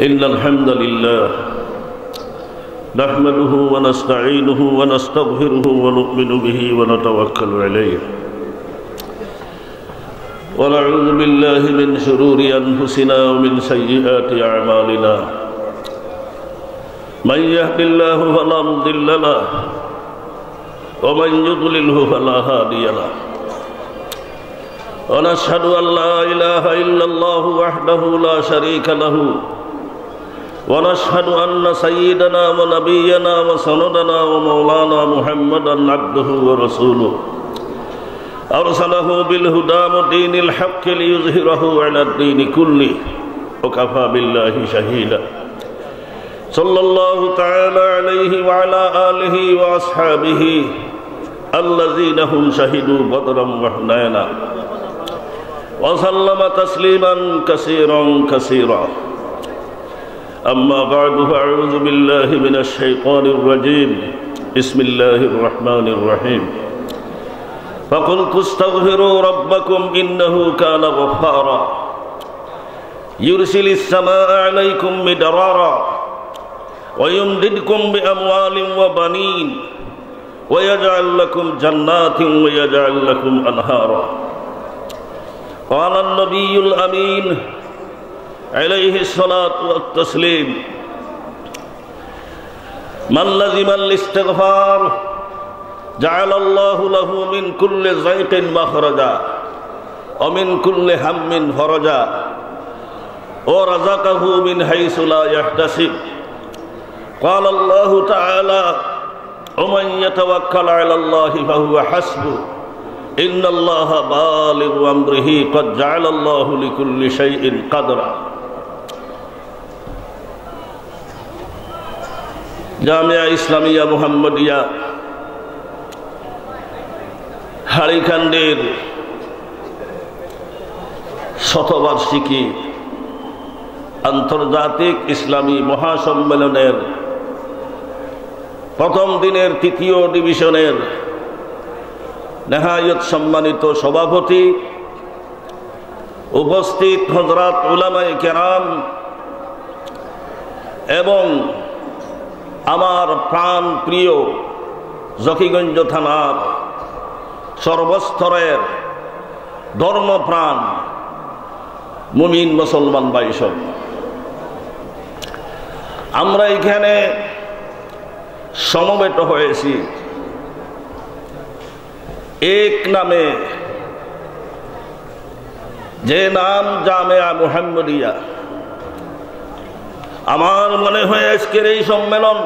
إن الحمد لله نحمده ونستعينه ونستغفره ونؤمن به ونتوكل عليه ونعوذ بالله من شرور أنفسنا ومن سيئات أعمالنا من يهد الله فلا مضل له ومن يضلله فلا هادي له ونشهد أن لا إله إلا الله وحده لا شريك له ونشهد أن سيدنا ونبينا وسندنا ومولانا محمدا عبده ورسوله أرسله بالهدى ودين الحق ليظهره على الدين كله وكفى بالله شهيدا صلى الله تعالى عليه وعلى آله وأصحابه الذين هم شهدوا بدرا وحنينا وسلم تسليما كثيرا كثيرا أما بعد فأعوذ بالله من الشيطان الرجيم بسم الله الرحمن الرحيم فقلت استغفروا ربكم إنه كان غفارا يرسل السماء عليكم مدرارا ويمددكم بأموال وبنين ويجعل لكم جنات ويجعل لكم أنهارا قال النبي الأمين عليه الصلاة والتسليم من لزم الاستغفار جعل الله له من كل ضيق مخرجا ومن كل هم فرجا ورزقه من حيث لا يحتسب قال الله تعالى ومن يتوكل على الله فهو حسبه إن الله بالغ أمره قد جعل الله لكل شيء قدرا জামিয়া ইসলামিয়া মুহাম্মদিয়া হাড়িকান্দির শতবার্ষিকী আন্তর্জাতিক ইসলামী মহাসম্মেলনের প্রথম দিনের তৃতীয় ডিভিশনের নেহায়ত সম্মানিত সভাপতি, উপস্থিত হযরত উলামায়ে কেরাম এবং আমার প্রাণ প্রিয় জকিগঞ্জ থানার সর্বস্তরের ধর্মপ্রাণ মুমিন মুসলমান ভাইসব, আমরা এখানে সমবেত হয়েছি এক নামে, যে নাম জামিয়া মুহাম্মদিয়া। আমার মনে হয় আজকের এই সম্মেলন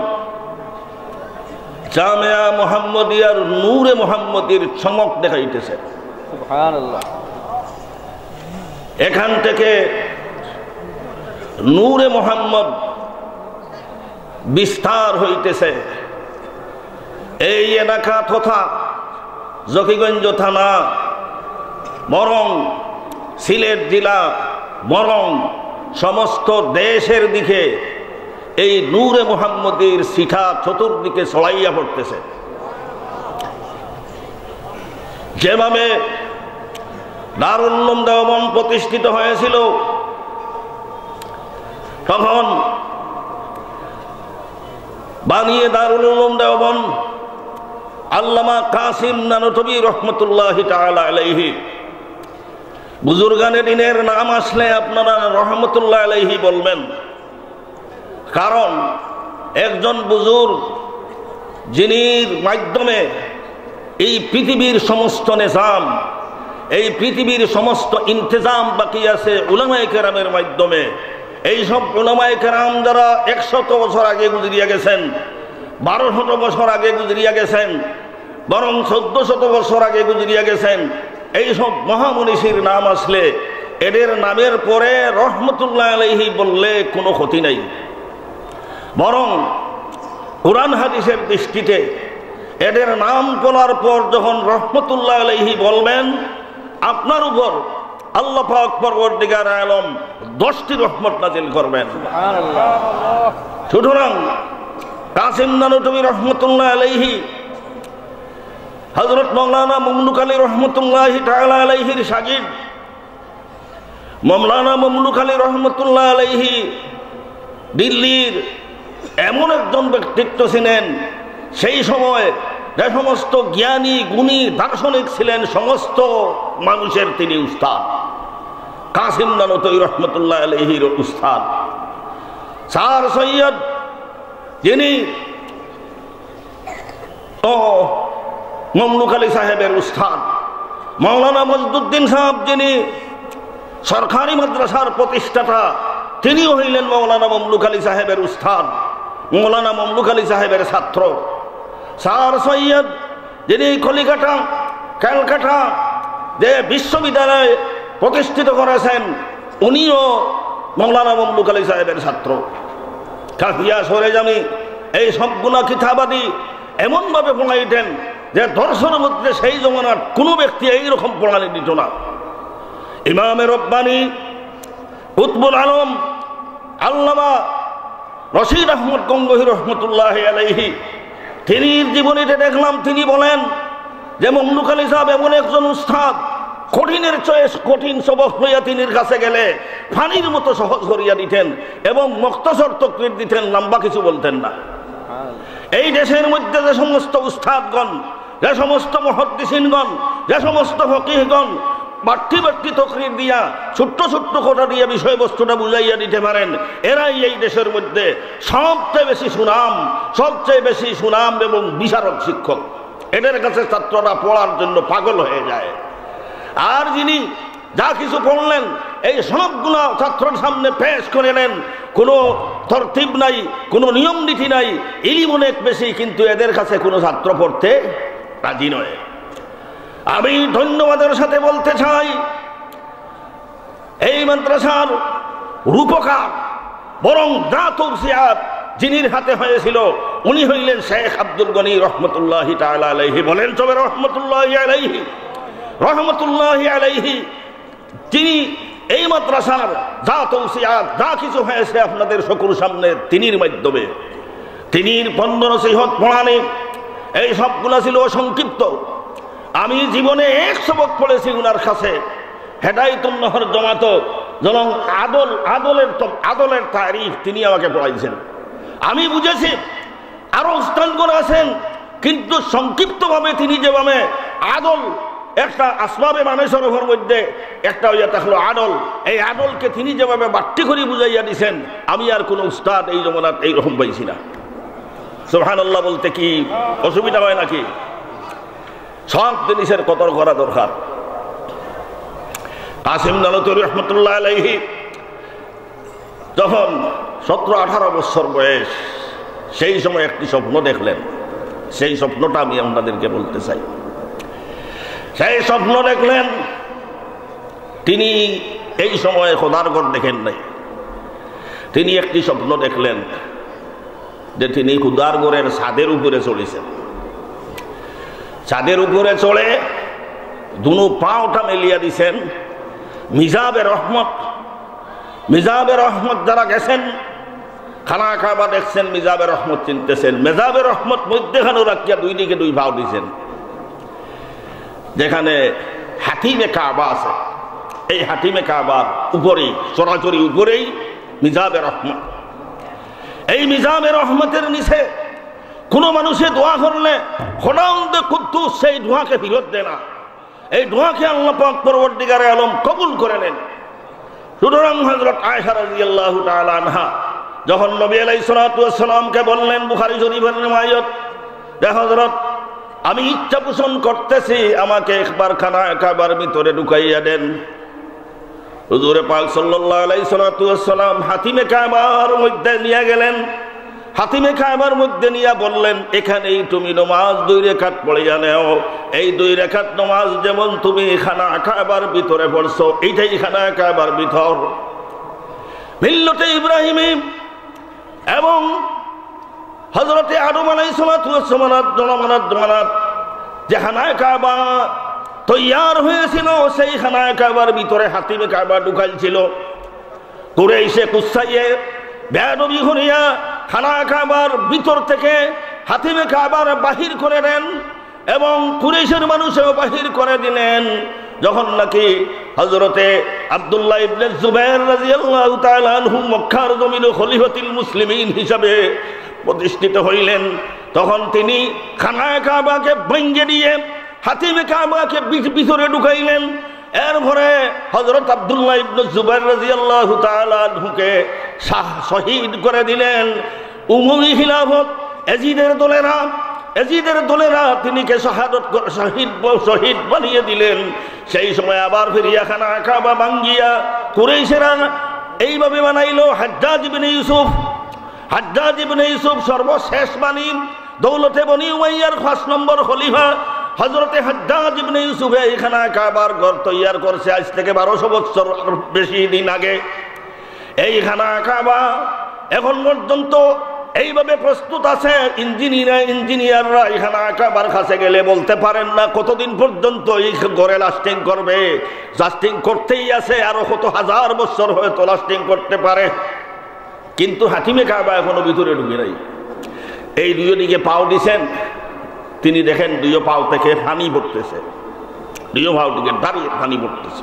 জামিয়া মুহাম্মদিয়ার নূরে মুহাম্মদীর চমক দেখাইতেছে। সুবহানাল্লাহ। এখান থেকে নূরে মুহাম্মদ বিস্তার হইতেছে। এই এলাকা তথা জকিগঞ্জ থানা বরং সিলেট জেলা বরং সমস্ত দেশের দিকে এই নূরে মুহাম্মদীর শিখা চতুর্দিকে ছড়াইয়া পড়তেছে। যেভাবে দারুল উলুম দেওবন্দ প্রতিষ্ঠিত হয়েছিল, তখন বানিয়ে দারুল উলুম দেওবন্দ আল্লামা কাসিম নানতবী রহমতুল্লাহি তাআলা আলাইহি, বুজুর্গানে দিনের নাম আসলে আপনারা রহমতুল্লাহ আলাইহি বলবেন, কারণ একজন বুজুর্গ যিনি মাধ্যমে এই পৃথিবীর সমস্ত নিজাম, এই পৃথিবীর সমস্ত ইন্তেজাম বাকি আছে উলামায়ে কেরামের মাধ্যমে। এইসব উলামায়ে কেরাম যারা 100 বছর আগে গুজরিয়া গেছেন, 1200 বছর আগে গুজরিয়া গেছেন, বরং 1400 বছর আগে গুজরিয়া গেছেন, এইসব মহামনীষীর নাম আসলে এদের নামের পরে রহমতুল্লাহ আলাইহি বললে কোনো ক্ষতি নাই। বরং কুরআন হাদিসের দৃষ্টিতে এদের নাম বলার পর যখন রহমতুল্লাহ আলাইহি বলবেন, আপনার উপর আল্লাহ পাক পরওয়ারদিগার আলম 10টি রহমত নাজিল করবেন। সুবহানাল্লাহ। সুতরাং কাসিম নানতবী রহমতুল্লাহ আলাইহি হযরত মাওলানা মুমলুক আলী রহমতুল্লাহি তাআলা আলাইহির শাগির্দ, মাওলানা মুমলুক আলী রহমতুল্লাহ আলাইহি দিল্লির এমন একজন ব্যক্তিত্ব ছিলেন, সেই সময় যে সমস্ত জ্ঞানী গুণী দার্শনিক ছিলেন সমস্ত মানুষের তিনি উস্তাদ। কাসিম নানতই রহমতুল্লাহ আলাইহির উস্তাদ। স্যার সৈয়দ যিনি মমলুক আলী সাহেবের উস্তাদ, মৌলানা মজদুদ্দিন সাহেব যিনি সরকারি মাদ্রাসার প্রতিষ্ঠাতা, তিনিও হইলেন মৌলানা মমলুক আলী সাহেবের উস্তাদ, মৌলানা মমলুক আলী সাহেবের ছাত্র। স্যার সৈয়দ যিনি কলিকাতা ক্যালকাটা যে বিশ্ববিদ্যালয় প্রতিষ্ঠিত করেছেন, উনিও মৌলানা মমলুক আলী সাহেবের ছাত্র। কাফিয়া সরেজামি এই সবগুলা কিতাবাদি এমনভাবে পড়াইতেন যে দর্শনের মধ্যে সেই জমানার কোনো ব্যক্তি এইরকম পড়ানি দিত না। ইমামে রব্বানি কুতবুল আলম আল্লামা রশিদ আহমদ গঙ্গোহী রহমতুল্লাহ আলাইহি, তিনি জীবনীতে দেখলাম তিনি বলেন যে মমলুক আলী সাহেব এমন একজন উস্তাদ, কঠিনের চেয়ে কঠিন সবক লইয়া তিনির কাছে গেলে পানির মতো সহজ করিয়া দিতেন এবং মুক্তসর তকরির দিতেন, লম্বা কিছু বলতেন না। এই দেশের মধ্যে যে সমস্ত উস্তাদগণ, যে সমস্ত মুহাদ্দিসিনগণ, যে সমস্ত ফকিহগণ বাড়তি বাড়তি তকরির দিয়া ছোট্ট ছোট্ট কথা দিয়ে বিষয়বস্তুটা বুঝাইয়া দিতে পারেন, এরাই এই দেশের মধ্যে সবচেয়ে বেশি সুনাম এবং বিচারক শিক্ষক। এদের কাছে ছাত্ররা পড়ার জন্য পাগল হয়ে যায়। আর যিনি যা কিছু পড়লেন এই সবগুলো ছাত্রের সামনে পেশ করে নেন, কোনো তরতিব নাই, কোনো নিয়ম নীতি নাই, ইলম অনেক বেশি, কিন্তু এদের কাছে কোনো ছাত্র পড়তে রাজি নয়। আমি ধন্যবাদের সাথে বলতে চাই, এই মাদ্রাসার রূপকার বরং দাতুরসিয়াত যিনির হাতে হয়েছিল, উনি হইলেন শেখ আব্দুল গনি রহমতুল্লাহি তাআলা আলাইহি। বলেন তবে রহমতুল্লাহি আলাইহি, রহমতুল্লাহি আলাইহি। তিনি এই মাদ্রাসার দাতুরসিয়াত যা কিছু হয়েছে আপনাদের সকল সামনে তিনির মাধ্যমে, তিনির বন্ধ নসিহত পড়ানি, এই সবগুলা ছিল সংক্ষিপ্ত। আমি জীবনে এক সবক পড়েছি উনার কাছে, হেদায়েতুন নহর জমাত যেমন আদলের তারিফ তিনি আমাকে পড়াইছেন। আমি বুঝেছি আরো উস্তাদগণ আছেন, কিন্তু সংক্ষিপ্তভাবে তিনি যেভাবে আদল একটা আসবাবে মানুষের মধ্যে একটা হইয়া থাকলো আদল, এই আদলকে তিনি যেভাবে বাট্টি করে বুঝাইয়া দিছেন, আমি আর কোনো উস্তাদ এই জমানাত এইরকম পাইছি না। সুবহানাল্লাহ বলতে কি অসুবিধা হয় নাকি? সব জিনিসের কদর করা দরকার। কাসিম নানতরি রহমতুল্লাহ আলাইহি যখন 17-18 বছর বয়স, সেই সময় একটি স্বপ্ন দেখলেন। সেই স্বপ্নটা আমি আপনাদেরকে বলতে চাই। সেই স্বপ্ন দেখলেন, তিনি এই সময় খোদার ঘর দেখেন নাই। তিনি একটি স্বপ্ন দেখলেন যে তিনি খোদার ঘরের ছাদের উপরে চলেছেন। ছাদের উপরে চড়ে দুনো পাওটা মেলিয়া দিছেন। মিজাবে রহমত যারা গেছেন খানা খাবা দেখছেন, মিজাবে রহমত চিনতেছেন। মেজাবে রহমত মধ্যেখানে রাখিয়া দুই দিকে দুই পাও দিছেন, যেখানে হাতিমে কাবা আছে। এই হাতিমে কাবার উপরেই, সরাসরি উপরেই মিজাবে রহমত। এই মিজাবে রহমতের নিচে কোনো মানুষে দোয়া করলে খোদাউন্দে কুদ্দুস সেই দোয়াকে ফিরত দেয় না। এই দোয়াকে আল্লাহ পাক পরবর্তীকারে আলম কবুল করে নেন। সুতরাং হযরত আয়েশা রাদিয়াল্লাহু তাআলা আনহা যখন নবী আলাইহিস সালাতু ওয়াস সালামকে বললেন, বুখারী শরীফের রিওয়ায়াত, যে হযরত আমি ইচ্ছা পোষণ করতেছি, আমাকে একবার খানায়ে কাবার ভিতরে ঢুকাইয়া দেন। হুজুরে পাক সাল্লাল্লাহু আলাইহি সাল্লাতু ওয়াস সালাম হাতিমে কাবার মধ্যে নিয়ে গেলেন। হাতিমে কাবার মধ্যে নিয়ে বললেন, এখানেই তুমি নামাজ 2 রাকাত পড়িয়া নেও। এই 2 রাকাত নামাজ যেমন তুমি খানা কাবার ভিতরে পড়ছো, এইটাই খানা কাবার ভিতর। মিল্লতে ইব্রাহিমী এবং হযরতে আদম আলাইহিস সালাতু ওয়াস সালাম জমানাত যে খানায়ে কাবা তৈয়ার হয়েছিল, সেই খানায়ে কাবার ভিতরে হাতিমে কাবা ঢুকাইছিল। কুরাইশে কুসাইয়ে বেয়াদবি করিয়া খানায়ে কাবার ভিতর থেকে হাতিমে কাবার বাহির করে দেন এবং কুরাইশের মানুষও বাহির করে দিলেন। যখন নাকি হযরতে আব্দুল্লাহ ইবনে জুবাইর রাদিয়াল্লাহু তাআলা আনহু মক্কার জমিনে খলিফাতুল মুসলিমিন হিসাবে প্রতিষ্ঠিত হইলেন, তখন তিনি খানায়ে কাবাকে ভেঙে দিয়ে হাতিমে কাবাকে ভিতরে ঢুকাইলেন। এরপরে হযরত আব্দুল্লাহ ইবনে জুবাইর রাদিয়াল্লাহু তাআলা আনহুকে শহীদ করে দিলেন। উমাইয়া খিলাফত এজিদের দলেরা তিনিকে শহীদ বানিয়ে দিলেন। সেই সময় আবার ফিরিয়া খানায়ে কাবা ভাঙ্গিয়া কুরাইশেরা এইভাবে বানাইল। হাজ্জাজ ইবনে ইউসুফ সর্বশেষ বাণী, দৌলতে বনি উমাইয়ার 5 নম্বর খলিফা হযরতে হাজ্জাজ ইবনে ইউসুফ এই খানায়ে কাবার ঘর তৈয়ার করছে আজ থেকে 1200 বছর বেশি দিন আগে। এই খানায়ে কাবা এখন পর্যন্ত এইভাবে প্রস্তুত আছে। ইঞ্জিনিয়াররা এই খানায়ে কাবার কাছে গেলে বলতে পারেন না কতদিন পর্যন্ত এই ঘরে লাস্টিং করবে। লাস্টিং করতেই আছে, আরো কত হাজার বছর হয়তো লাস্টিং করতে পারে। কিন্তু হাতিমে কাবা এখনো ভিতরে ঢুকে নাই। এই দুই দিকে পাও দিছেন, তিনি দেখেন দুই পাও থেকে পানি পড়তেছে, দুই পাও দিকে দাঁড়িয়ে পানি পড়তেছে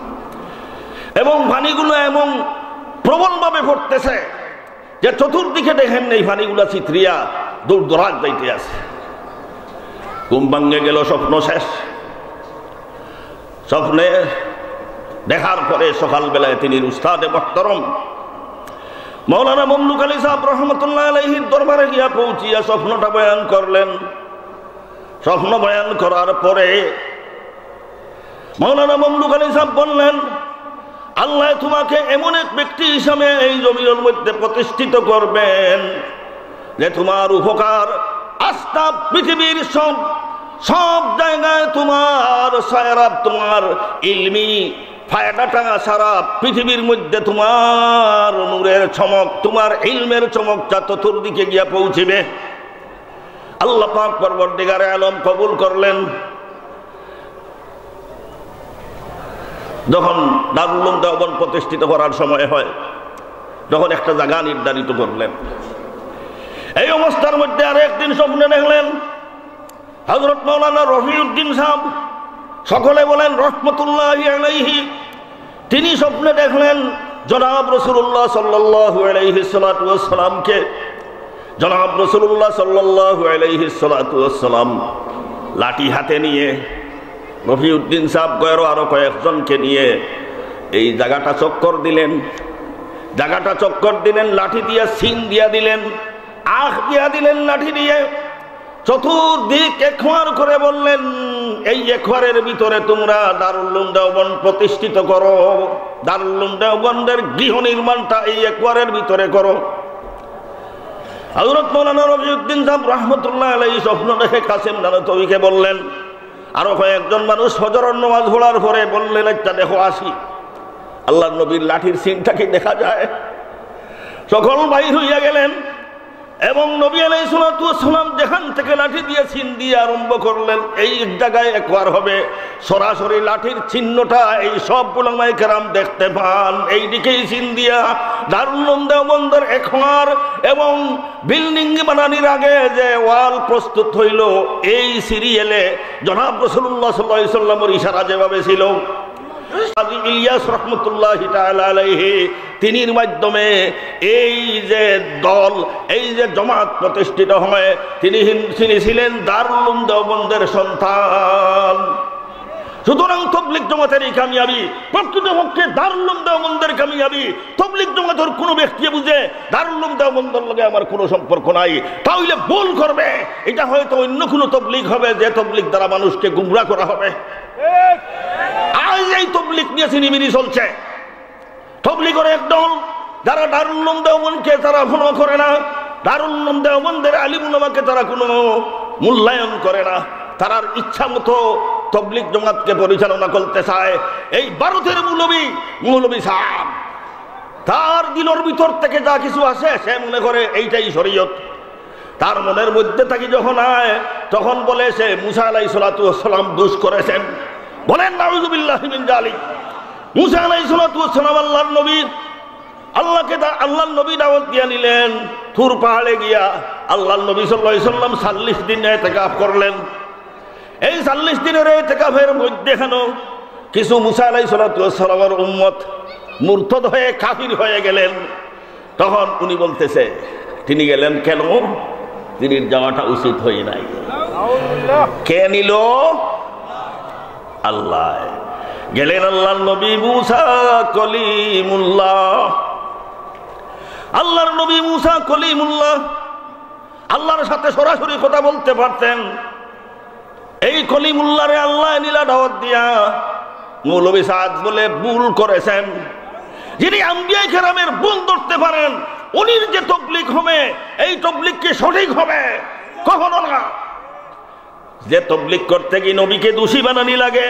এবং পানিগুলো এমন প্রবলভাবে পড়তেছে যে চতুর্দিকে দেখেন এই পানিগুলা চিত্রিয়া দৌড় দৌড়াত যাইতে আছে। ঘুম ভাঙ্গে গেল, স্বপ্ন শেষ। স্বপ্নে দেখার পরে সকালবেলায় তিনি উস্তাদে মুহতারাম মৌলানা মমলুক আলী সাহেব রহমতুল্লাহ আলাইহির দরবারে গিয়া পৌঁছিয়া স্বপ্নটা বয়ান করলেন। স্বপ্ন বয়ান করার পরে মৌলানা মমলুক আলী সাহেব বললেন, আল্লাহ তোমাকে এমন এক ব্যক্তি হিসাবে এই জমিনের মধ্যে প্রতিষ্ঠিত করবেন যে তোমার উপকার আস্থা পৃথিবীর সব জায়গায় তোমার সায়রাব, তোমার ইলমি ফায়দাটা সারা পৃথিবীর মধ্যে তোমার নূরের চমক, তোমার ইলমের চমকটা চতুর্দিকে গিয়া পৌঁছিবে। আল্লাহ পাক পরবর্তীকারে আলম কবুল করলেন। যখন দারুল উলুম দেওবন্দ প্রতিষ্ঠিত করার সময় হয়, যখন একটা জায়গা নির্ধারিত করলেন, এই অবস্থার মধ্যে আর একদিন স্বপ্নে দেখলেন হযরত মাওলানা রফিউদ্দিন সাহেব, সকলে বলেন রহমতুল্লাহি আলাইহি। তিনি স্বপ্নে দেখলেন জনাব রাসূলুল্লাহ সাল্লাল্লাহু আলাইহি সাল্লাতু ওয়াস সালামকে, জনাব রাসূলুল্লাহ সাল্লাল্লাহু আলাইহি সাল্লাতু ওয়াস সালাম লাঠি হাতে নিয়ে রফিউদ্দিন সাহেব গয়েরও আরো কয়েকজনকে নিয়ে এই জায়গাটা চক্কর দিলেন, লাঠি দিয়া সিন দিয়া দিলেন, আখ দিয়া দিলেন লাঠি দিয়ে। চতুর্দিক একবার করে বললেন, এই একবারের ভিতরে তোমরা দারুল উলুম দেওবন্দ প্রতিষ্ঠিত করো, দারুল উলুম দেওবন্দের গৃহ নির্মাণটা এই একবারের ভিতরে করো। হযরত মাওলানা রফিউদ্দিন সাহেব রহমতুল্লাহ আলাইহি স্বপ্ন দেখে কাসেম নানতবিকে বললেন, আরো কয়েকজন মানুষ ফজরের নামাজ পড়ার পরে বললেন, একটা দেখো আসি, আল্লাহর নবীর লাঠির সিনটাকে দেখা যায়। সকল বাইর হইয়া গেলেন এবং নবী আলাইহিস সালাতু ওয়াস সালাম যেখান থেকে লাঠি দিয়ে চিহ্ন দিয়ে আরম্ভ করলেন, এই জায়গায় একবার হবে সরাসরি লাঠির চিহ্নটা এই সব উলামায়ে কেরাম দেখতে পান। এই দিকেই চিহ্ন দিয়া দারুল উলুম দেওবন্দের একবার এবং বিল্ডিং বানানোর আগে যে ওয়াল প্রস্তুত হইল, এই সিরিয়ালে জনাব রাসূলুল্লাহ সাল্লাল্লাহু আলাইহি সাল্লামের ইশারা যেভাবে ছিল, ইলিয়াস রহমতুল্লাহি তাআলা আলাইহি তিনির মাধ্যমে এই যে দল, এই যে জমাত প্রতিষ্ঠিত হয়, তিনি ছিলেন দারুল উলুম দেওবন্দের সন্তান। সুতরাং তবলিগ জমাতের এই কামিয়াবি প্রকৃতপক্ষে দারুল উলুম দেওবন্দের কামিয়াবি। তবলিগ জমাতের কোনো ব্যক্তি বুঝে দারুল উলুম দেওবন্দের লগে আমার কোনো সম্পর্ক নাই, তাহলে ভুল করবে। এটা হয়তো অন্য কোনো তবলিগ হবে, যে তবলিগ দ্বারা মানুষকে গুমরাহ করা হবে। আজ এই তবলিগ নিয়ে সিনিমিনি চলছে। তবলিগের একদল যারা দারুল উলুম দেওবন্দকে তারা ফলো করে না, দারুল উলুম দেওবন্দের আলিম উলামাকে তারা কোনো মূল্যায়ন করে না, তারার ইচ্ছা মতো তবলিগ জমাতকে পরিচালনা করতে চায়। এই ভারতের মৌলবী সাহেব তার দিলের ভিতর থেকে যা কিছু আসে সে মনে করে এইটাই শরীয়ত। তার মনের মধ্যে থাকি যখন আয় তখন বলে সে মুসা আলাইহিস সালাতু ওয়াস সালাম দোষ করেছেন। বলেন নাউযুবিল্লাহি মিন যালিক। মুসা আলাইহিস সালাতু ওয়াস সালাম আল্লাহর নবী, আল্লাহর নবী দাওয়াত দিয়া নিলেন তুর পাহাড়ে গিয়া। আল্লাহর নবী সাল্লাল্লাহু আলাইহি সাল্লাম 40 দিন ইতিকাফ করলেন। এই 40 দিনের ইতিকাফের মধ্যে কিছু মুসা আলাইহিস সালামের উম্মত মুরতাদ হয়ে কাফির হয়ে গেলেন। তখন উনি বলতেছে তিনি গেলেন কেন? তিনি যাওয়াটা উচিত হয় নাই। কে নিল? আল্লাহ। গেলেন আল্লাহর নবী মুসা কলিমুল্লাহ। আল্লাহর নবী মুসা কলিমুল্লাহ আল্লাহর সাথে সরাসরি কথা বলতে পারতেন। এই কলিমুল্লাহরে আল্লাহ নীলা দাওয়াত দিয়া মৌলভী সাদ বলে ভুল করেছেন। যিনি আম্বিয়া কেরামের ভুল ধরতে পারেন, উনির যে তবলিগ হবে এই তবলিগ কি সঠিক হবে? কখনো না। যে তবলিগ করতে গিয়ে নবীকে দোষী বানানি লাগে,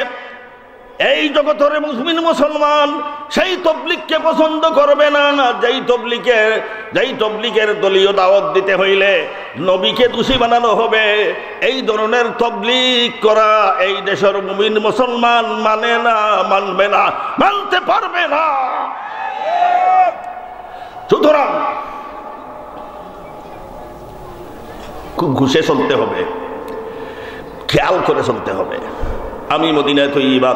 এই জগতের মুসলিম মুসলমান সেই তবলিগকে পছন্দ করবে না। যেই তবলিগের দলীয় দাওয়াত দিতে হইলে নবীকে দোষী বানানো হবে, এই ধরনের তবলিগ করা এই দেশের মুমিন মুসলমান মানে না, মানবে না, মানতে পারবে না। সুতরাং খুব ঘুষে চলতে হবে, খেয়াল করে চলতে হবে। আমি মদিনায় তৈবা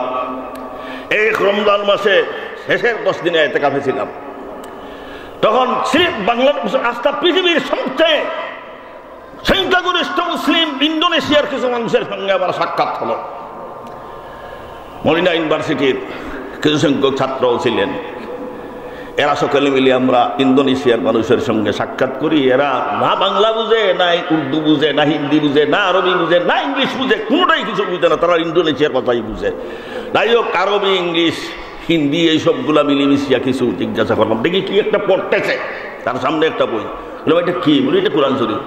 এক রমজান মাসে শেষের 10 দিনে ইতিকাফে ছিলাম। তখন বাংলাদেশ আস্থা পৃথিবীর সবচেয়ে সংখ্যাগরিষ্ঠ মুসলিম ইন্দোনেশিয়ার কিছু মানুষের সঙ্গে আমার সাক্ষাৎ হলো। মদিনা ইউনিভার্সিটির কিছু সংখ্যক ছাত্রও ছিলেন। এরা সকলে মিলে আমরা ইন্দোনেশিয়ার মানুষের সঙ্গে সাক্ষাৎ করি। এরা না বাংলা বুঝে, না উর্দু বুঝে, না হিন্দি বুঝে, না আরবি বুঝে, না ইংলিশ বুঝে, কোনোটাই কিছু বুঝে না। তারা ইন্দোনেশিয়ার কথাই বুঝে। তাই হোক আরবি, ইংলিশ, হিন্দি এই সবগুলা মিলিমিশিয়া কিছু জিজ্ঞাসা করলাম, দেখি কি একটা পড়তেছে। তার সামনে একটা বই, বললাম এটা কি? বলি এটা কোরআন শরীফ।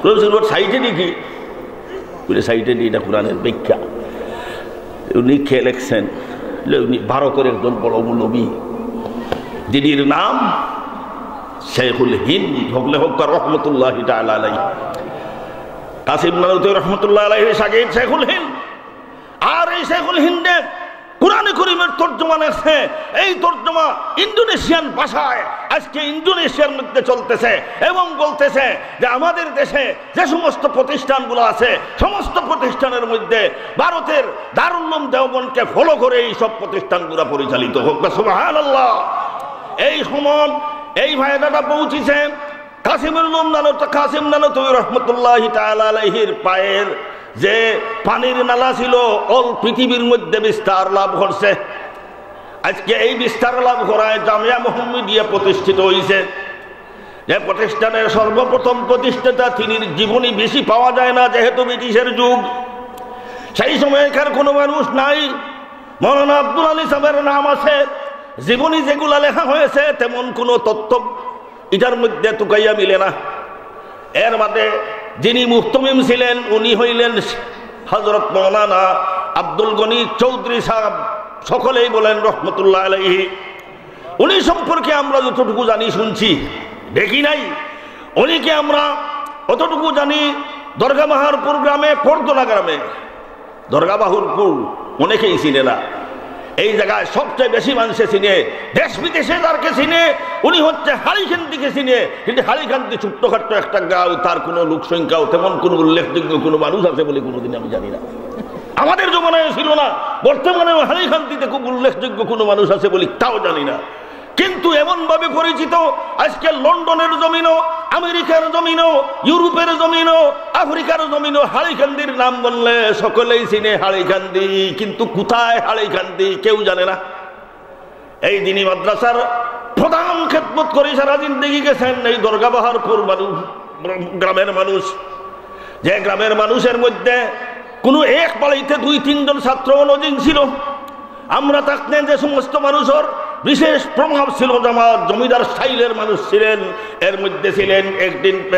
কোরআন শরীফ সাইটে দেখি, বলে সাইটে দিই এটা কোরআনের ব্যাখ্যা। উনি খেয়ে লেখছেন, উনি ভারতের একজন বড় মৌলবী, যিনির নাম শেখুল হিন্দ হকলে হক্কার রহমতুল্লাহ তাআলা আলাইহি, কাসিম নানুতুই রহমতুল্লাহ আলাইহি সাকিব শেখুল হিন্দ। আর এই শেখুল হিন্দের কুরআনে কারীমের তর্জমা লেখছে। এই তর্জমা ইন্দোনেশিয়ান ভাষায় আজকে ইন্দোনেশিয়ার মধ্যে চলতেছে এবং বলতেছে যে আমাদের দেশে যে সমস্ত প্রতিষ্ঠানগুলো আছে সমস্ত প্রতিষ্ঠানের মধ্যে ভারতের দারুল উলুম দেওবন্দকে ফলো করে এই সব প্রতিষ্ঠানগুলো পরিচালিত হোক। সুবহানাল্লাহ। এই সময় এই ভাইদাটা পৌঁছেছেন কাসিম নানুতুই রহমতুল্লাহি তাআলা আলাইহির পায়ের যে পানির নালা ছিল অল পৃথিবীর মধ্যে বিস্তার লাভ করছে। আজকে এই বিস্তার লাভ করায় জামিয়া মুহাম্মদিয়া প্রতিষ্ঠিত হয়েছে। যে প্রতিষ্ঠানের সর্বপ্রথম প্রতিষ্ঠাতা তিনি জীবনী বেশি পাওয়া যায় না, যেহেতু ব্রিটিশের যুগ। সেই সময়কার কোনো মানুষ নাই। মৌলানা আব্দুল আলী সাহেবের নাম আছে। জীবনী যেগুলা লেখা হয়েছে তেমন কোনো তথ্য এটার মধ্যে তুকাইয়া মিলে না। এর বাদে যিনি মুহতমিম ছিলেন উনি হইলেন হযরত মৌলানা আব্দুল গনি চৌধুরী সাহেব, সকলেই বলেন রহমতুল্লাহ আলাইহি। উনি সম্পর্কে আমরা যতটুকু জানি, শুনছি, দেখি নাই। উনিকে আমরা অতটুকু জানি দরগা বাহারপুর গ্রামে, পর্দনা গ্রামে, দরগা বাহারপুর অনেকেই চিনে না। এই জায়গায় সবচেয়ে বেশি মানুষে চিনে, দেশ বিদেশে যারকে চিনে উনি হচ্ছে হালিখান্তিকে চিনে। কিন্তু হালিখান্তি ছোট্টখাট্ট একটা গাঁও, তার কোনো লোক সংখ্যাও তেমন কোনো উল্লেখযোগ্য কোনো মানুষ আছে বলে কোনোদিন আমি জানি না। আমাদের জমানায় ছিল না, বর্তমানে হালিখান্তিতে খুব উল্লেখযোগ্য কোনো মানুষ আছে বলে তাও জানি না। কিন্তু এমনভাবে পরিচিত আজকে লন্ডনের জমিনও, আমেরিকার জমিনও, ইউরোপের জমিনও, আফ্রিকার জমিনও হালিখান্দির নাম বললে সকলেই চিনে হালিখান্দি। কিন্তু কোথায় হালিখান্দি কেউ জানে না। এই দিনী মাদ্রাসার প্রধান খেদমত করে সারা জিন্দেগি গেছেন এই দরগা বাহারপুর গ্রামের মানুষ। যে গ্রামের মানুষের মধ্যে কোনো এক বাড়িতে 2-3 জন ছাত্র নজিং ছিল। আমরা থাকতেন যে সমস্ত মানুষের বিশেষ প্রভাব ছিল, জামাত জমিদার স্টাইলের মানুষ ছিলেন। এর মধ্যে ছিলেন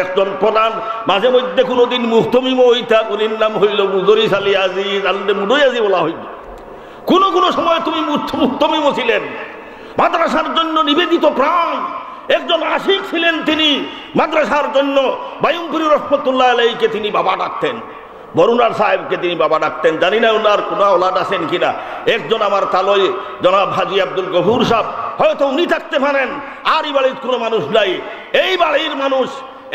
একজন প্রধান, মাঝে মধ্যে কোনোদিন মুহতমিম হইতা, উনির নাম হইল মুদরিস আলী আজিজ, মুদই আজি বলা হইত। কোনো সময় তুমি মুহতমিমও ছিলেন। মাদ্রাসার জন্য নিবেদিত প্রাণ একজন আশিক ছিলেন তিনি। মাদ্রাসার জন্য বায়ুমপুরি রহমতুল্লাহ আলাইহিকে তিনি বাবা ডাকতেন, বরুণার সাহেবকে তিনি বাবা ডাকতেন। জানি না ওনার কোনো ওলাদ আছেন কিনা। একজন আমার তালয় জনাব হাজি আব্দুল গফুর সাহেব, হয়তো উনি থাকতে পারেন। আর এই বাড়ির কোনো মানুষ নাই। এই বাড়ির মানুষ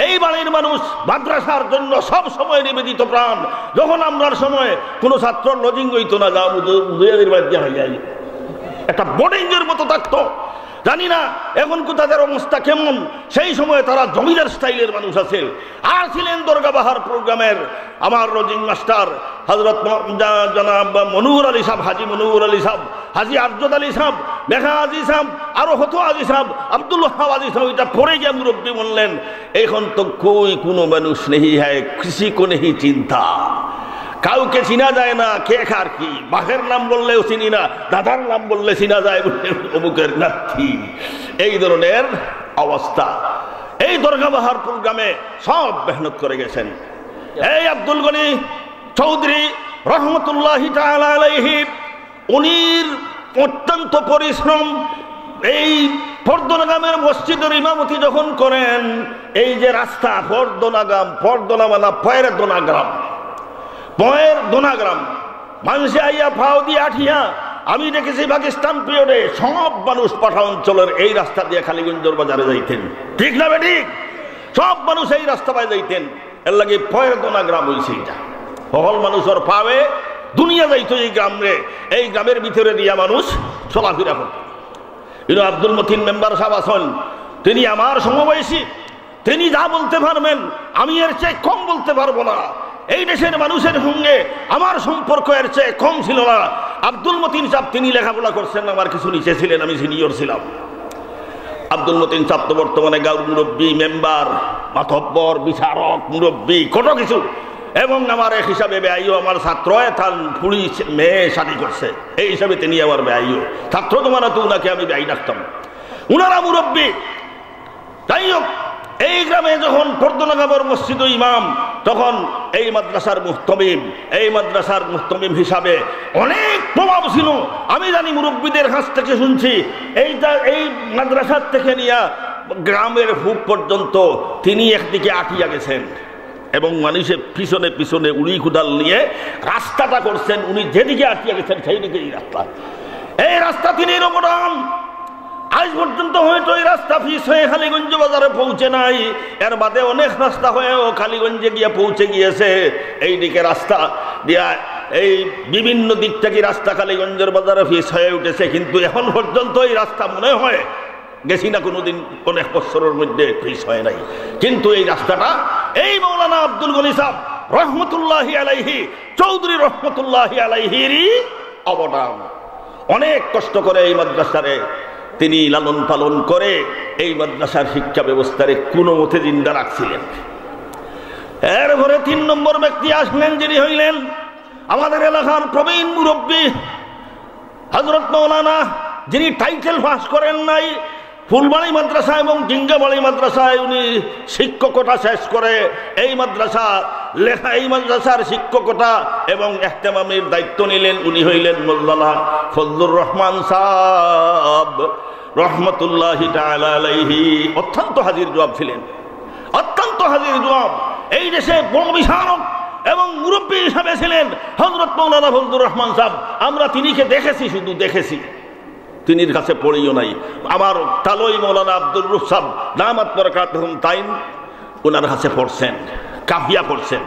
এই বাড়ির মানুষ মাদ্রাসার জন্য সব সময় নিবেদিত প্রাণ। যখন আমরার সময় কোনো ছাত্র লজিং হইতো না, যা উদয়াদের বাড়িতে হয়ে যায়, একটা বোর্ডিং এর মতো থাকতো। জানি না এখন তাদের অবস্থা কেমন। সেই সময় তারা জমিদার স্টাইলের মানুষ আছে। আর ছিলেন দরগা বাহার প্রোগ্রামের আমার লজিং মাস্টার হজরত জনাব মনুর আলী সাহেব, হাজি মনুর আলী সাহেব, হাজি আরজদ আলী সাহেব, মেঘা আজি সাহেব, আরো হতো আজি সাহেব, আব্দুল ওয়াহাব আজি সাহেব। এটা পরে গিয়ে মুরব্বী বললেন, এখন তো কই কোনো মানুষ নেই, হ্যাঁ কিসি কো নেই চিন্তা, কাউকে চিনা যায় না, কে কার কি, বাঘের নাম বললেও চিনি না, দাদার নাম বললে চিনা যায় বলে অমুকের নাতি। এই ধরনের অবস্থা। এই দরগা বাহার প্রোগ্রামে সব মেহনত করে গেছেন। এই আব্দুল গনি চৌধুরী রহমতুল্লাহি তাআলা আলাইহি, উনির অত্যন্ত পরিশ্রম। এই ফরদোনাগামের মসজিদের ইমামতি যখন করেন, এই যে রাস্তা ফরদোনাগাম, ফরদোনা মানে পয়ের দোনাগ্রাম, পয়ের দোনাগ্রাম, মানুষে আইয়া ফাও দিয়ে আঠিয়া। আমি দেখেছি পাকিস্তান পিরিয়ডে সব মানুষ পাঠা অঞ্চলের এই রাস্তা দিয়ে খালিগঞ্জের বাজারে যাইতেন, ঠিক না বেঠিক? সব মানুষ এই রাস্তা পায়ে যাইতেন। এর লাগে পয়ের দোনাগ্রাম হয়েছে। এটা সকল মানুষের পাবে দুনিয়া যাইতো এই গ্রামে। এই গ্রামের ভিতরে দিয়া মানুষ চলাফেরা করত। আব্দুল মতিন মেম্বার সাহেব আছেন, তিনি আমার সমবয়সী। তিনি যা বলতে পারবেন আমি এর চেয়ে কম বলতে পারবো না। এই দেশের মানুষের সঙ্গে আমার সম্পর্ক এর চেয়ে কম ছিল না। আব্দুল মতিন সাহেব তিনি লেখাপড়া করছেন, আমার কিছু নিচে ছিলেন, আমি সিনিয়র ছিলাম। আব্দুল মতিন সাহেব তো বর্তমানে গাঁর মুরব্বী, মেম্বার, মাতব্বর, বিচারক, মুরব্বী, কত কিছু। এবং আমার এক হিসাবে ব্যয়ও আমার ছাত্র তার পুলিশ মেয়ে শাদী করছে, এই হিসাবে তিনি আমার ব্যয়ও ছাত্র। তোমার তো উনাকে আমি ব্যয় ডাকতাম, উনারা মুরব্বী। যাই হোক, এই গ্রামে যখন ফরদোনাগামের মসজিদ ইমাম, তখন এই মাদ্রাসার মুহতমিম, এই মাদ্রাসার মুহতমিম হিসাবে অনেক প্রভাব ছিল। আমি জানি মুরব্বীদের কাছ থেকে শুনছি, এই মাদ্রাসার থেকে নিয়ে গ্রামের হুক পর্যন্ত তিনি একদিকে আটিয়া গেছেন এবং মানুষের পিছনে পিছনে উড়ি কুদাল নিয়ে রাস্তাটা করছেন। উনি যেদিকে আটিয়া গেছেন সেই দিকে এই রাস্তা, এই রাস্তা তিনি অবদান। আজ পর্যন্ত হয়তো এই রাস্তা ফিস হয়ে খালিগঞ্জ বাজারে পৌঁছে নাই, এর বাদে অনেক রাস্তা হয়েও খালিগঞ্জে গিয়ে পৌঁছে গিয়েছে। এই দিকে রাস্তা দিয়া এই বিভিন্ন দিক থেকে রাস্তা খালিগঞ্জের বাজারে ফিস হয়ে উঠেছে, কিন্তু এখন পর্যন্ত এই রাস্তা মনে হয় গেছি না কোনোদিন, অনেক বছরের মধ্যে ফিস হয় নাই। কিন্তু এই রাস্তাটা এই মৌলানা আব্দুল গনি সাহেব রহমতুল্লাহি আলাইহি, চৌধুরী রহমতুল্লাহি আলাইহিরই অবদান। অনেক কষ্ট করে এই মাদ্রাসারে তিনি লালন পালন করে এই মাদ্রাসার শিক্ষা ব্যবস্থারে কোনো মতে জিন্দা রাখছিলেন। এরপরে ৩ নম্বর ব্যক্তি আসলেন, যিনি হইলেন আমাদের এলাকার প্রবীণ মুরব্বী হযরত মাওলানা, যিনি টাইটেল পাস করেন নাই। ফুলবাড়ি মাদ্রাসা এবং ডিঙ্গাবাড়ি মাদ্রাসায় উনি শিক্ষকতা শেষ করে এই মাদ্রাসা লেখা, এই মাদ্রাসার শিক্ষকতা এবং ইহতেমামের দায়িত্ব নিলেন। উনি হইলেন মুল্লানা ফজলুর রহমান সাহেব রহমতুল্লাহি তাআলা আলাইহি। অত্যন্ত হাজির জবাব ছিলেন, অত্যন্ত হাজির জবাব। এই দেশে বড় বিচারক এবং মুরব্বী হিসাবে ছিলেন হযরত মাওলানা ফজলুর রহমান সাহেব। আমরা তিনিকে দেখেছি, শুধু দেখেছি, তিনির কাছে পড়িও নাই। আমার তালই মৌলানা আব্দুল রুফ সাহেব দামাত বরকাতুহুম তাইন, ওনার কাছে পড়ছেন, কাফিয়া পড়ছেন।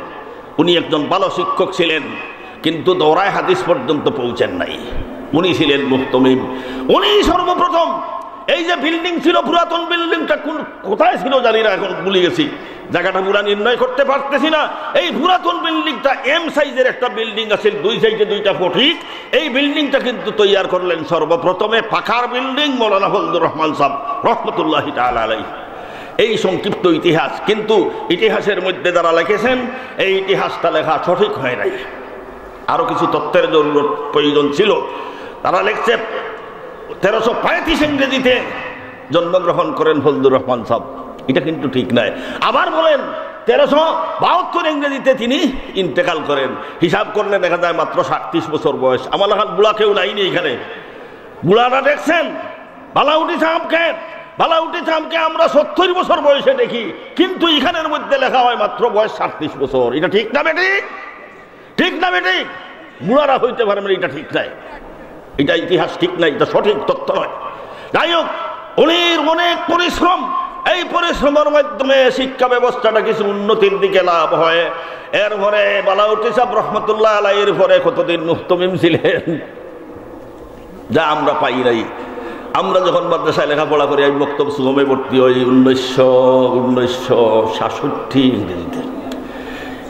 উনি একজন ভালো শিক্ষক ছিলেন, কিন্তু দৌড়ায় হাদিস পর্যন্ত পৌঁছেন নাই। উনি ছিলেন মুহতমিম। উনি সর্বপ্রথম এই যে বিল্ডিং ছিল, পুরাতন বিল্ডিংটা কোথায় ছিল জানি না, এখন ভুলে গেছি, জায়গাটা পুরা নির্ণয় করতে পারতেছি না। এই পুরাতন বিল্ডিংটা এম সাইজের একটা বিল্ডিং আছে, 2 সাইডে 2টা ফটিক। এই বিল্ডিংটা কিন্তু তৈরি করলেন সর্বপ্রথমে পাখার বিল্ডিং মৌলানা ফজলুর রহমান সাহেব রহমতুল্লাহি তাআলা আলাইহি। এই সংক্ষিপ্ত ইতিহাস, কিন্তু ইতিহাসের মধ্যে যারা লিখেছেন এই ইতিহাসটা লেখা সঠিক হয় নাই, আরো কিছু তথ্যের জরুরত প্রয়োজন ছিল। তারা লিখছে 1335 ইংরেজিতে জন্মগ্রহণ করেন ফজলুর রহমান সাহেব, এটা কিন্তু ঠিক নয়। আবার বলেন 1372 ইংরেজিতে তিনি ইন্তেকাল করেন। হিসাব করলে দেখা যায় মাত্র 37 বছর বয়স। আমার লেখার বুড়া কেউ নাইনি এখানে। বুড়াটা দেখছেন বালাউটি সাহেবকে, বালাউটি সাহেবকে আমরা 70 বছর বয়সে দেখি, কিন্তু এখানের মধ্যে লেখা হয় মাত্র বয়স 37 বছর। এটা ঠিক না বেঠিক? ঠিক না বেঠিক? বুড়ারা হইতে পারে না, এটা ঠিক নাই, এটা ইতিহাস ঠিক নাই, এটা সঠিক তথ্য নয়। যাই হোক, উনির অনেক পরিশ্রম, এই পরিশ্রমের মাধ্যমে শিক্ষা ব্যবস্থাটা কিছু উন্নতির দিকে লাভ হয়। এরপরে বালাউটি সাহেব রহমতুল্লাহ আলাইহির পরে কতদিন মুহতমিম ছিলেন, যা আমরা পাই নাই। আমরা যখন মাদ্রাসায় লেখাপড়া করি, আমি মক্তব সুগমে ভর্তি হই 1967 ইংরেজিতে।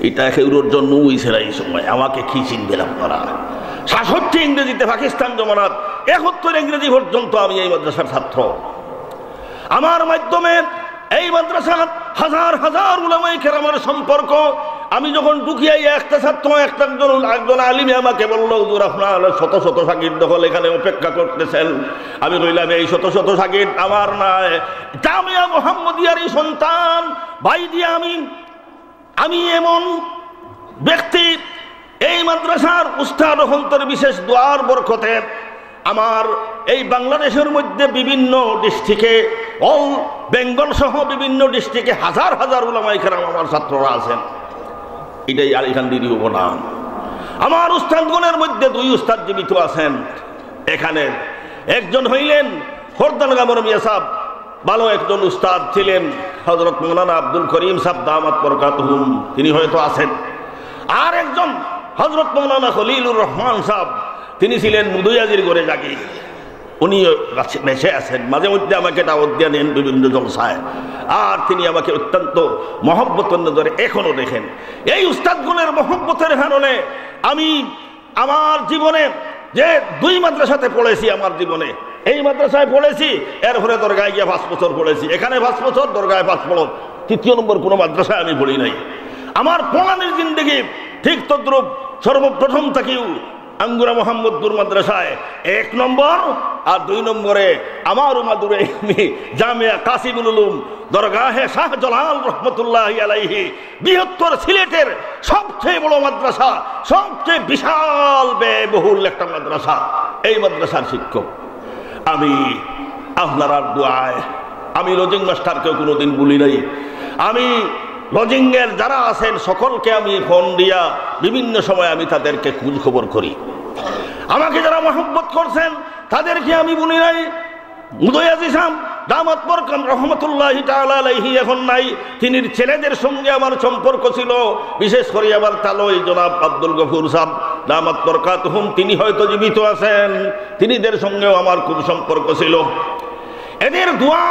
এটা কেউর জন্য হয়েছে না এই সময়, আমাকে কি চিনবেন আপনারা? 67 ইংরেজিতে পাকিস্তান জমানাত 71 ইংরেজি পর্যন্ত আমি এই মাদ্রাসার ছাত্র। আমার মাধ্যমে এই মাদ্রাসার হাজার হাজার উলামায়ে কেরামের সম্পর্ক। আমি যখন ঢুকিয়াই একটা ছাত্র একজন আলিমে আমাকে বললো, হুজুর আপনার শত শত শাগির্দ দখল এখানে অপেক্ষা করতেছেন। আমি কইলাম এই শত শত শাগির্দ আমার নাই, জামিয়া মুহাম্মদিয়ারই সন্তান ভাই দিয়া আমি এমন ব্যক্তি। এই মাদ্রাসার উস্তাদ হন্তর বিশেষ দোয়ার বরকতে আমার এই বাংলাদেশের মধ্যে বিভিন্ন ডিস্ট্রিক্টে, অল বেঙ্গল সহ বিভিন্ন ডিস্ট্রিক্টে হাজার হাজার উলামায়ে কেরাম আমার ছাত্ররা আছেন। এটাই আলিখান্দির উপনাম। আমার উস্তাদগণের মধ্যে 2 উস্তাদ জীবিত আছেন এখানে। একজন হইলেন ফরদানগামর মিয়া সাহেব, ভালো একজন উস্তাদ ছিলেন, হযরত মুলানা আব্দুল করিম সাহেব দামাত বরকাতুহুম, তিনি হয়তো আছেন। আর একজন হযরত মৌলানা খলিলুর রহমান সাহেব, তিনি ছিলেন মুদুয়াজির ঘরে জাগি, উনি বেঁচে আছেন। মাঝে মধ্যে আমাকে দাওয়াত দিয়ে নেন বিভিন্ন জলসায়, আর তিনি আমাকে অত্যন্ত মহব্বতের নজরে এখনো দেখেন। এই উস্তাদগুলোর মহব্বতের কারণে আমি আমার জীবনে যে 2 মাদ্রাসাতে পড়েছি, আমার জীবনে এই মাদ্রাসায় পড়েছি, এরপরে দরগায় গিয়ে 5 বছর পড়েছি। এখানে 5 বছর, দরগায় 5 বছর, 3য় নম্বর কোনো মাদ্রাসায় আমি পড়ি নাই। আমার পড়ানোর জিন্দগি ঠিক তদ্রুপ সর্বপ্রথম থাকিও আঙ্গুরা মোহাম্মদপুর মাদ্রাসায় 1 নম্বর, আর 2 নম্বরে আমার মাদুরে জামিয়া কাসিমুল উলুম দরগাহে শাহ জালাল রহমতুল্লাহি আলাইহি, বৃহত্তর সিলেটের সবচেয়ে বড় মাদ্রাসা, সবচেয়ে বিশাল ব্যয়বহুল একটা মাদ্রাসা। এই মাদ্রাসার শিক্ষক আমি। আপনার দোয়ায় আমি লজিং মাস্টারকেও কোনোদিন বলি নাই। আমি লজিংয়ের যারা আছেন সকলকে আমি ফোন দিয়া বিভিন্ন সময় আমি তাদেরকে খোঁজ খবর করি। আমাকে যারা মহব্বত করছেন তাদেরকে আমি বলি নাই। মুদয়াজি সাহেব দামাত বরকাত রহমতুল্লাহি তাআলা আলাইহি এখন নাই, তিনি ছেলেদের সঙ্গে আমার সম্পর্ক ছিল, বিশেষ করে আমার তালই জনাব আব্দুল গফুর সাহেব দামাত বরকাতুহুম, তিনি হয়তো জীবিত আছেন, তিনিদের সঙ্গেও আমার খুব সম্পর্ক ছিল। এদের দোয়া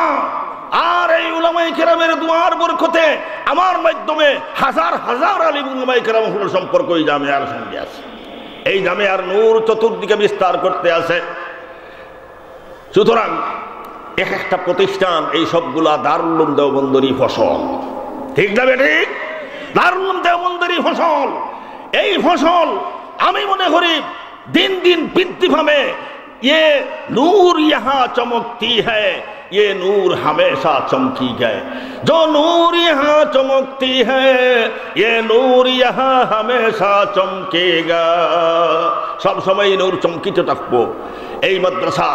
আর এই উলামায়ে কেরামের দোয়ার বরকতে আমার মাধ্যমে হাজার হাজার আলিম উলামায়ে কেরামের সম্পর্ক এই জামিয়ার সঙ্গে আছে। এই জামিয়ার নূর চতুর্দিকে বিস্তার করতে আছে। সুতরাং এক একটা প্রতিষ্ঠান, এই সবগুলা দারুল উলুম দেওবন্দেরই ফসল, ঠিক না বেঠিক? দারুল উলুম দেওবন্দেরই ফসল। এই ফসল আমি মনে করি দিন দিন বৃদ্ধি পাবে। ये नूर यहाँ चमकती है, ये नूर हमेशा चमकी गए। जो नूर यहाँ चमकती है, ये नूर यहाँ हमेशा चमकेगा। सब समय नूर चमकीते থাকবো। এই মাদ্রাসা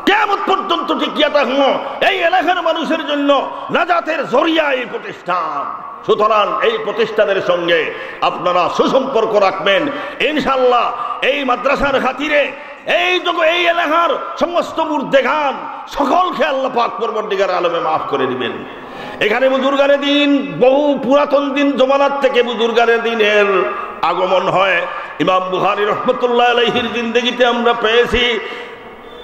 কিয়ামত পর্যন্ত টিকিয়ে থাকবো। এই এলাকার মানুষের জন্য নাজাতের জরিয়া এই প্রতিষ্ঠান। সুতরাং এই প্রতিষ্ঠানের সঙ্গে আপনারা সুসম্পর্ক রাখবেন ইনশাআল্লাহ। এই মাদ্রাসার খাতিরে এই এলাকার সমস্ত মুর্দেগান সকলকে আল্লাহ পাক পরবর্তীকার আলমে মাফ করে দিবেন। এখানে বুজুর্গানে দিন, বহু পুরাতন দিন জমানার থেকে বুজুর্গানে দিনের আগমন হয়। ইমাম বুখারী রহমতুল্লাহ আলাইহির জিন্দেগিতে আমরা পেয়েছি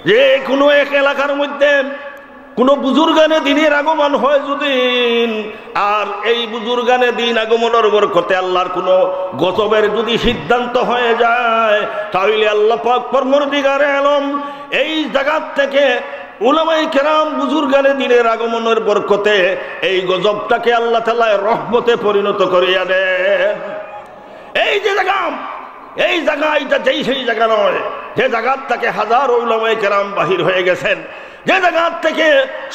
যে কোনো এক এলাকার মধ্যে কোনো বুজুর্গানে দিনের আগমন হয় যদি, আর এই বুজুর্গানে দিন আগমনের বরকতে আল্লাহর কোনো গজবের যদি সিদ্ধান্ত হয়ে যায়, তাহলে আল্লাহ পাক পরবর্তীকার আলম এই জায়গা থেকে উলামায়ে কেরাম বুজুর্গানে দিনের আগমনের বরকতে এই গজবটাকে আল্লাহ তাআলা রহমতে পরিণত করিয়া দেন। এই যে জায়গা, এই জায়গা এটা সেই জায়গা নয় যে জায়গার থেকে হাজার উলামায়ে কেরাম বাহির হয়ে গেছেন, যে জায়গার থেকে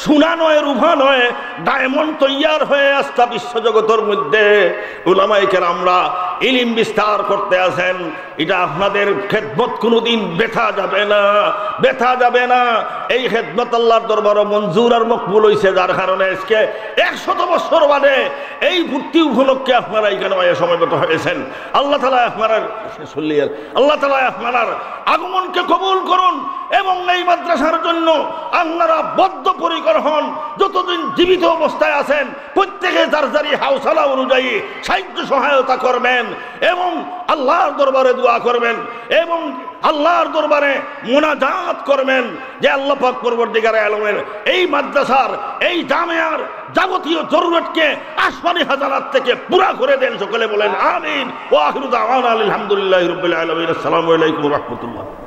সোনা নয়, রূপা নয়, ডায়মন্ড তৈয়ার হয়ে আস্থা বিশ্বজগতের মধ্যে উলামায়ে কেরামরা ইলম বিস্তার করতে আছেন। এটা আপনাদের খেদমত কোনোদিন ব্যথা যাবে না, ব্যথা যাবে না। এই খেদমত আল্লাহর দরবারে মঞ্জুর আর মকবুল হয়েছে, যার কারণে আজকে 100 বছর বাদে এই ভর্তি উপলক্ষে আপনারা এখানে সমবেত হয়েছেন। আল্লাহ তাআলা আপনার আগমনকে কবুল করুন এবং এই মাদ্রাসার জন্য আপনারা বদ্ধপরিকর হন। যতদিন জীবিত অবস্থায় আছেন প্রত্যেকে যার যারি হাওসলা অনুযায়ী সাহায্য সহায়তা করবেন এবং আল্লাহর দরবারে দোয়া করবেন এবং আল্লাহর দরবারে মুনাজাত করবেন যে আল্লাহ পাক পরবর্তীকারে আলমের এই মাদ্রাসার এই জামিয়ার যাবতীয় জরুরতকে আসমানি হাজারাত থেকে পুরা করে দেন। সকলে বলেন আমিন। ওয়া আখিরু দাওয়ানা আলহামদুলিল্লাহি রাব্বিল আলামিন। আসসালামু আলাইকুম ওয়া রাহমাতুল্লাহ।